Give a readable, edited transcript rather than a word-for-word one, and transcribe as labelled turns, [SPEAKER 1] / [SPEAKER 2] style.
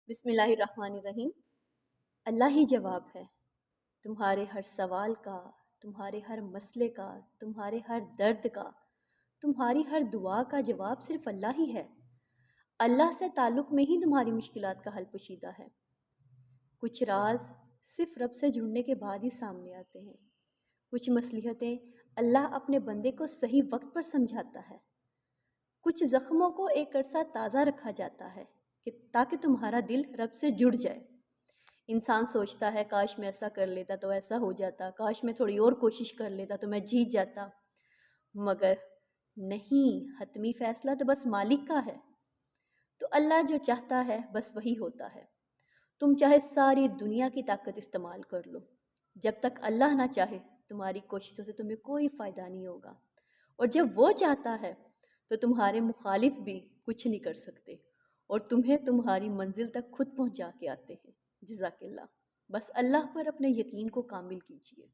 [SPEAKER 1] بسم اللہ الرحمن الرحیم۔ اللہ ہی جواب ہے تمہارے ہر سوال کا، تمہارے ہر مسئلے کا، تمہارے ہر درد کا، تمہاری ہر دعا کا جواب صرف اللہ ہی ہے۔ اللہ سے تعلق میں ہی تمہاری مشکلات کا حل پوشیدہ ہے۔ کچھ راز صرف رب سے جڑنے کے بعد ہی سامنے آتے ہیں۔ کچھ مصلحتیں اللہ اپنے بندے کو صحیح وقت پر سمجھاتا ہے۔ کچھ زخموں کو ایک عرصہ تازہ رکھا جاتا ہے تاکہ تمہارا دل رب سے جڑ جائے۔ انسان سوچتا ہے کاش میں ایسا کر لیتا تو ایسا ہو جاتا، کاش میں تھوڑی اور کوشش کر لیتا تو میں جیت جاتا، مگر نہیں، حتمی فیصلہ تو بس مالک کا ہے۔ تو اللہ جو چاہتا ہے بس وہی ہوتا ہے۔ تم چاہے ساری دنیا کی طاقت استعمال کر لو، جب تک اللہ نہ چاہے تمہاری کوششوں سے تمہیں کوئی فائدہ نہیں ہوگا، اور جب وہ چاہتا ہے تو تمہارے مخالف بھی کچھ نہیں کر سکتے، اور تمہیں تمہاری منزل تک خود پہنچا کے آتے ہیں۔ جزاک اللہ۔ بس اللہ پر اپنے یقین کو کامل کیجیے۔